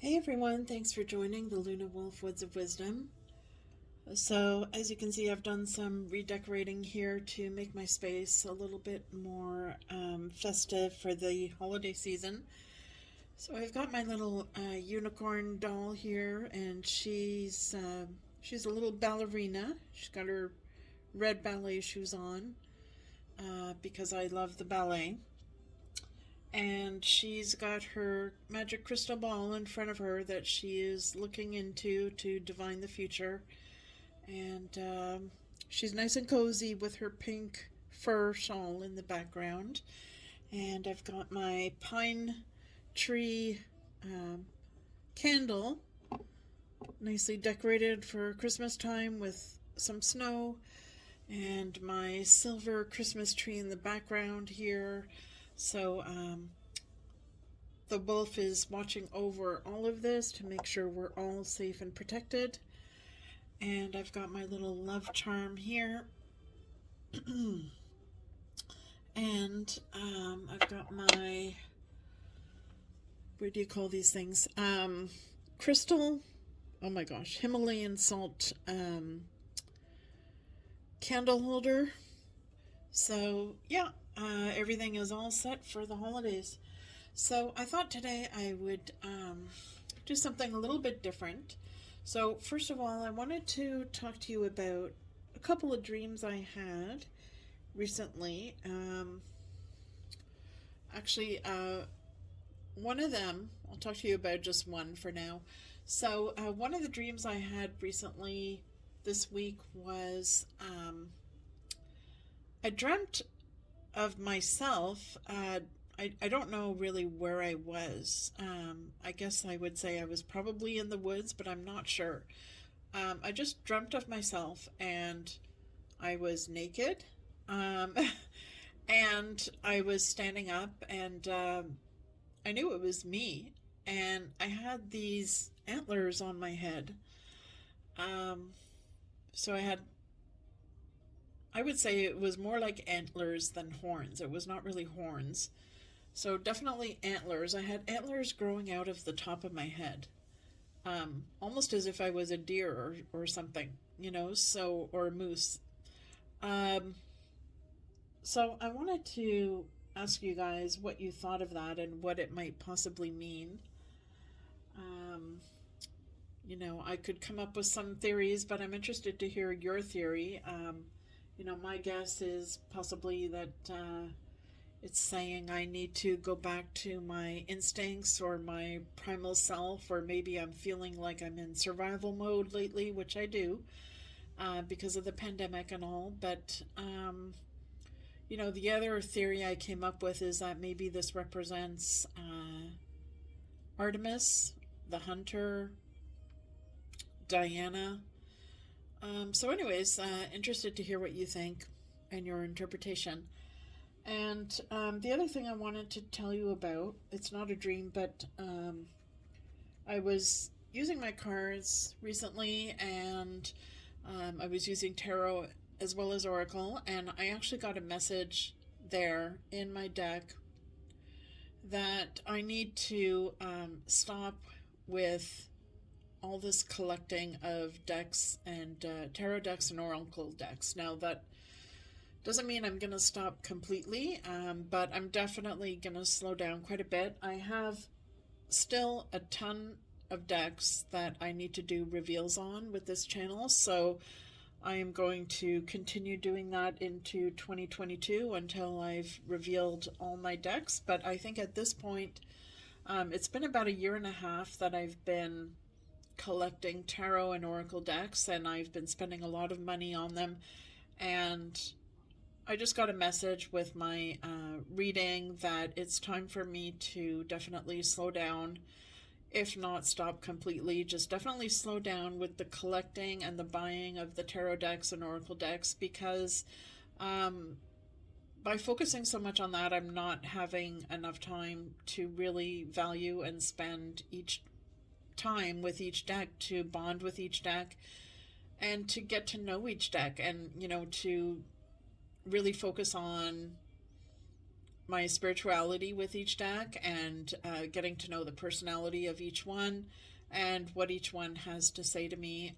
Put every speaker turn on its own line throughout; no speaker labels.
Hey everyone, thanks for joining the Luna Wolf Woods of Wisdom. So, as you can see, I've done some redecorating here to make my space a little bit more festive for the holiday season. So, I've got my little unicorn doll here, and she's a little ballerina. She's got her red ballet shoes on because I love the ballet. And she's got her magic crystal ball in front of her that she is looking into to divine the future. And she's nice and cozy with her pink fur shawl in the background. And I've got my pine tree um, candle nicely decorated for Christmas time with some snow, and my silver Christmas tree in the background here. So the wolf is watching over all of this to make sure we're all safe and protected. And I've got my little love charm here. And I've got my, what do you call these things? Crystal, oh my gosh, Himalayan salt candle holder. So, yeah, everything is all set for the holidays. So, I thought today I would do something a little bit different. So, first of all, I wanted to talk to you about a couple of dreams I had recently. Actually, one of them, I'll talk to you about just one for now. So, one of the dreams I had recently this week was I dreamt of myself. I don't know really where I was. I guess I would say I was probably in the woods, but I'm not sure. I just dreamt of myself and I was naked. Um, and I was standing up, and I knew it was me. And I had these antlers on my head. Um, so I would say it was more like antlers than horns. It was not really horns. So definitely antlers. I had antlers growing out of the top of my head, almost as if I was a deer or something, or a moose. Um, so I wanted to ask you guys what you thought of that and what it might possibly mean. Um, I could come up with some theories, but I'm interested to hear your theory. My guess is possibly that it's saying I need to go back to my instincts or my primal self, or maybe I'm feeling like I'm in survival mode lately, which I do because of the pandemic and all. But, the other theory I came up with is that maybe this represents Artemis, the hunter, Diana. Interested to hear what you think and your interpretation. And the other thing I wanted to tell you about, it's not a dream, but I was using my cards recently, and I was using tarot as well as oracle, and I actually got a message there in my deck that I need to stop with all this collecting of decks and tarot decks and oracle decks. Now, that doesn't mean I'm going to stop completely, but I'm definitely going to slow down quite a bit. I have still a ton of decks that I need to do reveals on with this channel, so I am going to continue doing that into 2022 until I've revealed all my decks. But I think at this point, it's been about a year and a half that I've been collecting tarot and oracle decks, and I've been spending a lot of money on them. And I just got a message with my reading that it's time for me to definitely slow down, if not stop completely, just definitely slow down with the collecting and the buying of the tarot decks and oracle decks, because by focusing so much on that, I'm not having enough time to really value and spend each time with each deck, to bond with each deck and to get to know each deck, and to really focus on my spirituality with each deck, and getting to know the personality of each one and what each one has to say to me,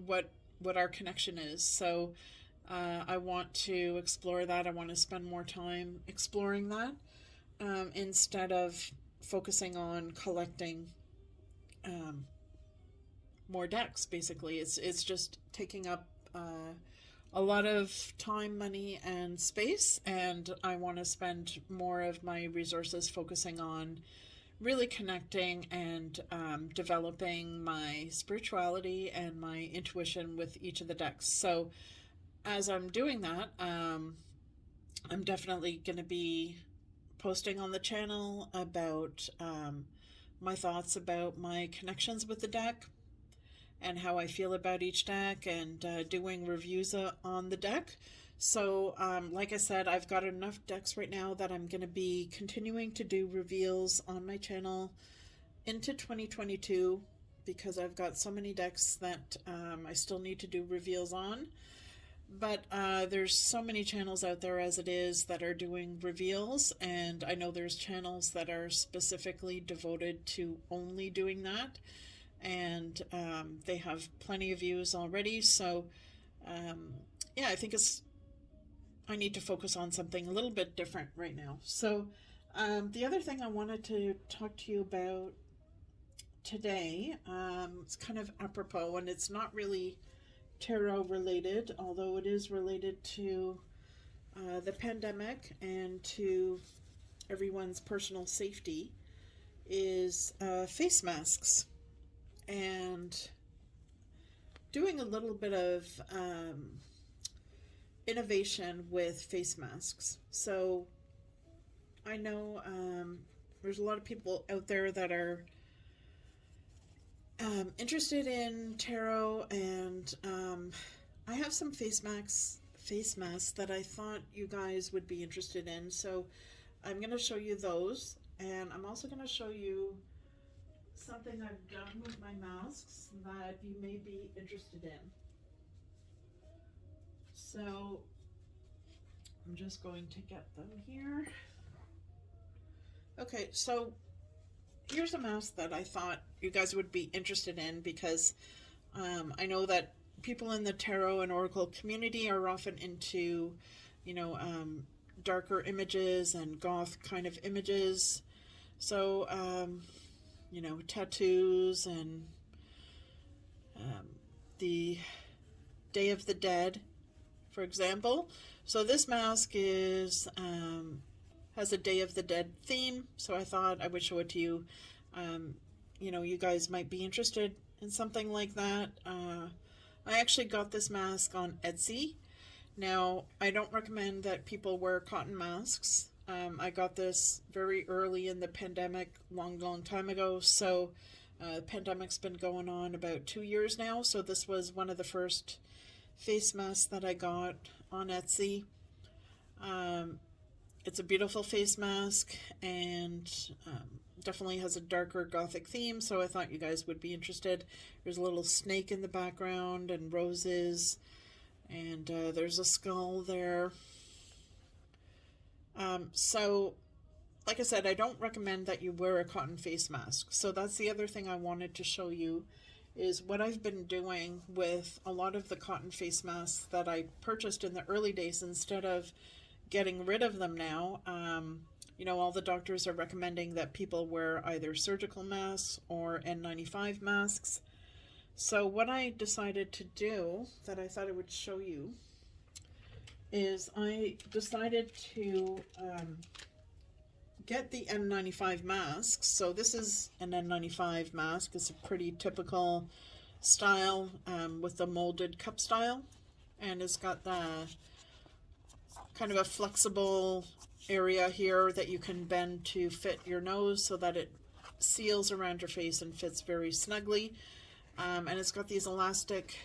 what our connection is. So I want to explore that. I want to spend more time exploring that, instead of focusing on collecting more decks. Basically, it's just taking up a lot of time, money, and space, and I want to spend more of my resources focusing on really connecting and developing my spirituality and my intuition with each of the decks. So as I'm doing that, I'm definitely going to be posting on the channel about my thoughts about my connections with the deck and how I feel about each deck, and doing reviews on the deck. So like I said, I've got enough decks right now that I'm going to be continuing to do reveals on my channel into 2022, because I've got so many decks that I still need to do reveals on. But there's so many channels out there as it is that are doing reveals, and I know there's channels that are specifically devoted to only doing that, and they have plenty of views already. So yeah, I think I need to focus on something a little bit different right now. So the other thing I wanted to talk to you about today, it's kind of apropos, and it's not really tarot related, although it is related to the pandemic and to everyone's personal safety, is face masks, and doing a little bit of innovation with face masks. So I know there's a lot of people out there that are interested in tarot, and I have some face masks that I thought you guys would be interested in. So I'm going to show you those, and I'm also going to show you something I've done with my masks that you may be interested in. So I'm just going to get them here. Okay, so here's a mask that I thought you guys would be interested in, because I know that people in the tarot and oracle community are often into, darker images and goth kind of images. So, tattoos and the Day of the Dead, for example. So this mask is has a Day of the Dead theme, so I thought I would show it to you. You guys might be interested in something like that. I actually got this mask on Etsy. Now, I don't recommend that people wear cotton masks. I got this very early in the pandemic, long time ago. So the pandemic's been going on about 2 years now. So this was one of the first face masks that I got on Etsy. It's a beautiful face mask, and definitely has a darker gothic theme, so I thought you guys would be interested. There's a little snake in the background and roses, and there's a skull there. So like I said, I don't recommend that you wear a cotton face mask. So that's the other thing I wanted to show you, is what I've been doing with a lot of the cotton face masks that I purchased in the early days. Instead of getting rid of them now, all the doctors are recommending that people wear either surgical masks or N95 masks. So what I decided to do, that I thought I would show you, is I decided to get the N95 masks. So this is an N95 mask. It's a pretty typical style, with the molded cup style, and it's got the kind of a flexible area here that you can bend to fit your nose so that it seals around your face and fits very snugly. And it's got these elastic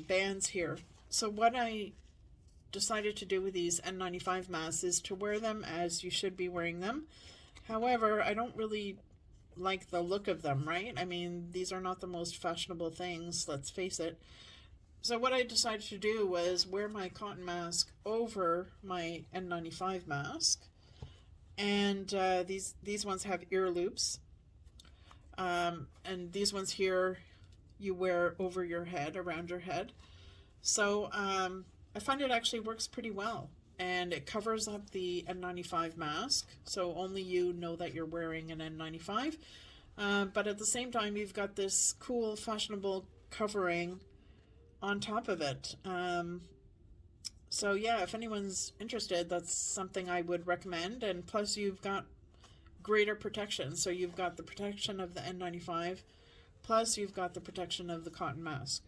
bands here. So what I decided to do with these N95 masks is to wear them as you should be wearing them. However, I don't really like the look of them, right? I mean, these are not the most fashionable things, let's face it. So what I decided to do was wear my cotton mask over my N95 mask, and these ones have ear loops, and these ones here you wear over your head, around your head. So I find it actually works pretty well, and it covers up the N95 mask, so only you know that you're wearing an N95. But at the same time, you've got this cool, fashionable covering on top of it. So yeah, if anyone's interested, that's something I would recommend. And plus, you've got greater protection. So you've got the protection of the N95, plus you've got the protection of the cotton mask.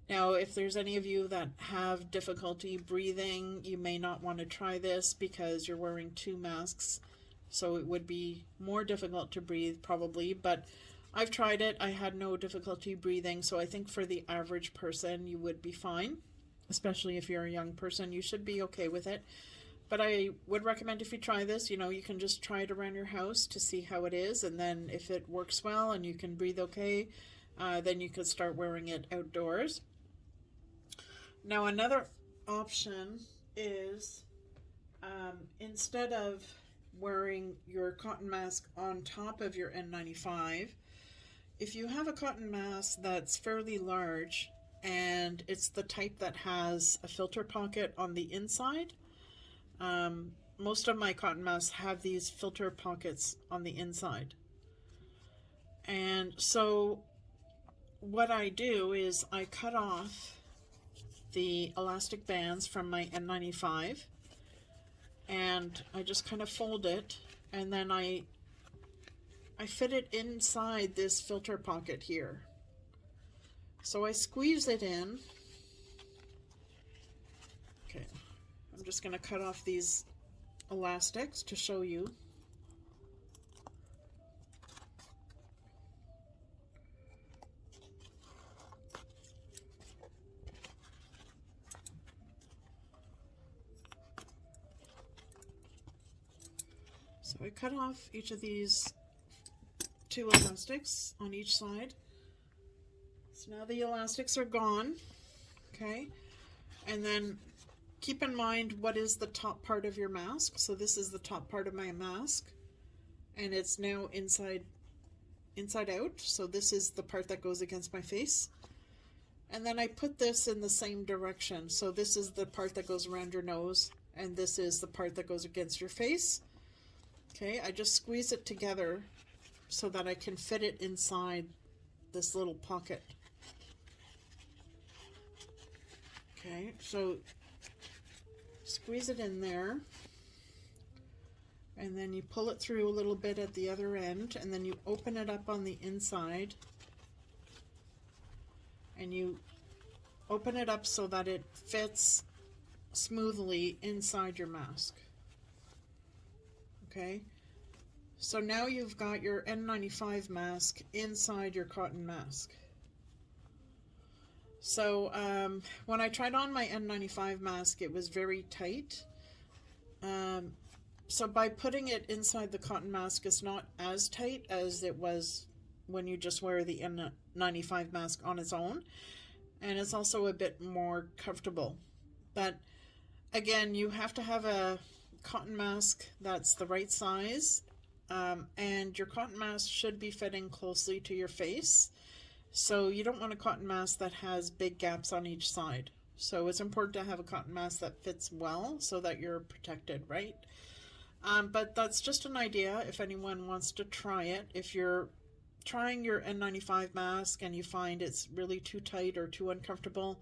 Now, if there's any of you that have difficulty breathing, you may not want to try this because you're wearing two masks, so it would be more difficult to breathe probably, but I've tried it. I had no difficulty breathing, so I think for the average person you would be fine, especially if you're a young person. You should be okay with it. But I would recommend, if you try this, you know, you can just try it around your house to see how it is, and then if it works well and you can breathe okay, then you could start wearing it outdoors. Now, another option is instead of wearing your cotton mask on top of your N95, if you have a cotton mask that's fairly large and it's the type that has a filter pocket on the inside, most of my cotton masks have these filter pockets on the inside. And so what I do is I cut off the elastic bands from my N95, and I just kind of fold it, and then I fit it inside this filter pocket here. So I squeeze it in. Okay, I'm just going to cut off these elastics to show you. So I cut off each of these two elastics on each side. So now the elastics are gone, okay? And then keep in mind what is the top part of your mask. So this is the top part of my mask, and it's now inside out. So this is the part that goes against my face. And then I put this in the same direction. So this is the part that goes around your nose, and this is the part that goes against your face. Okay, I just squeeze it together so that I can fit it inside this little pocket. Okay, so squeeze it in there, and then you pull it through a little bit at the other end, and then you open it up on the inside, and you open it up so that it fits smoothly inside your mask. Okay, so now you've got your N95 mask inside your cotton mask. So when I tried on my N95 mask, it was very tight. So by putting it inside the cotton mask, it's not as tight as it was when you just wear the N95 mask on its own. And it's also a bit more comfortable. But again, you have to have a cotton mask that's the right size, and your cotton mask should be fitting closely to your face. So you don't want a cotton mask that has big gaps on each side. So it's important to have a cotton mask that fits well so that you're protected, right? But that's just an idea if anyone wants to try it. If you're trying your N95 mask and you find it's really too tight or too uncomfortable,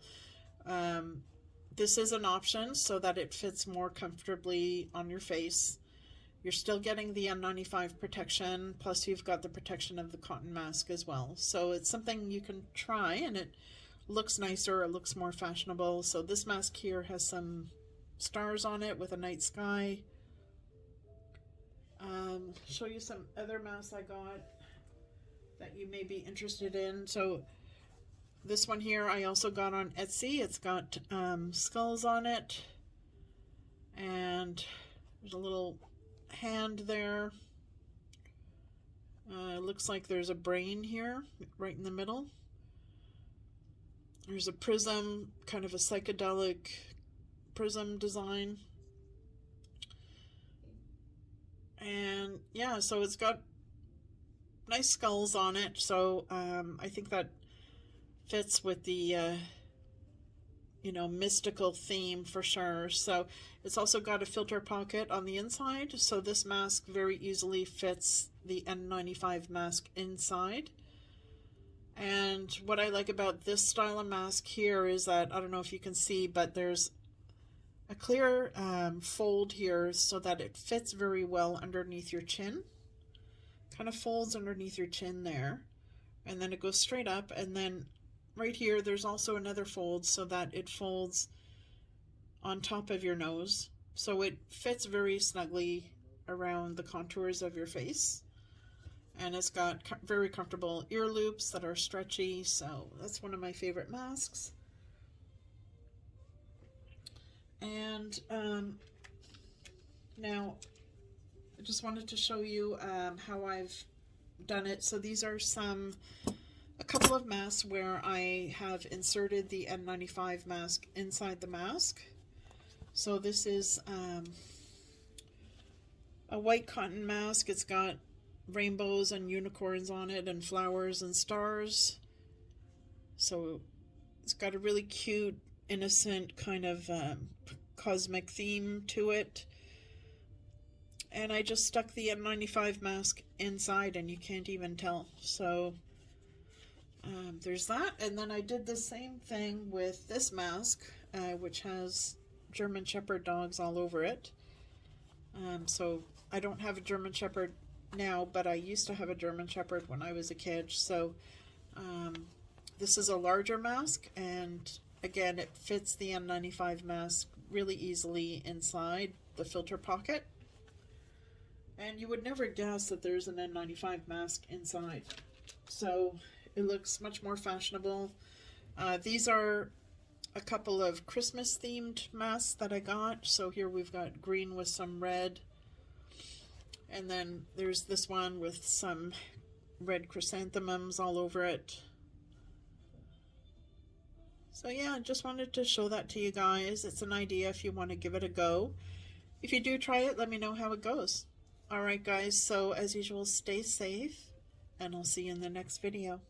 this is an option so that it fits more comfortably on your face. You're still getting the N95 protection, plus you've got the protection of the cotton mask as well. So it's something you can try, and it looks nicer, it looks more fashionable. So this mask here has some stars on it with a night sky. Show you some other masks I got that you may be interested in. So this one here I also got on Etsy. It's got skulls on it, and there's a little hand there. It looks like there's a brain here right in the middle. There's a prism, kind of a psychedelic prism design. And yeah, so it's got nice skulls on it, so I think that fits with the mystical theme for sure. So it's also got a filter pocket on the inside, so this mask very easily fits the N95 mask inside. And what I like about this style of mask here is that, I don't know if you can see, but there's a clear fold here so that it fits very well underneath your chin. Kind of folds underneath your chin there, and then it goes straight up, and then right here there's also another fold so that it folds on top of your nose, so it fits very snugly around the contours of your face. And it's got very comfortable ear loops that are stretchy, so that's one of my favorite masks. And now I just wanted to show you how I've done it. So these are a couple of masks where I have inserted the N95 mask inside the mask. So this is a white cotton mask. It's got rainbows and unicorns on it and flowers and stars. So it's got a really cute, innocent kind of cosmic theme to it. And I just stuck the N95 mask inside and you can't even tell. So there's that. And then I did the same thing with this mask, which has German Shepherd dogs all over it. So I don't have a German Shepherd now, but I used to have a German Shepherd when I was a kid. So this is a larger mask, and again it fits the N95 mask really easily inside the filter pocket. And you would never guess that there's an N95 mask inside. So it looks much more fashionable. These are a couple of Christmas themed masks that I got. So here we've got green with some red. And then there's this one with some red chrysanthemums all over it. So yeah, I just wanted to show that to you guys. It's an idea if you want to give it a go. If you do try it, let me know how it goes. Alright guys, so as usual, stay safe, and I'll see you in the next video.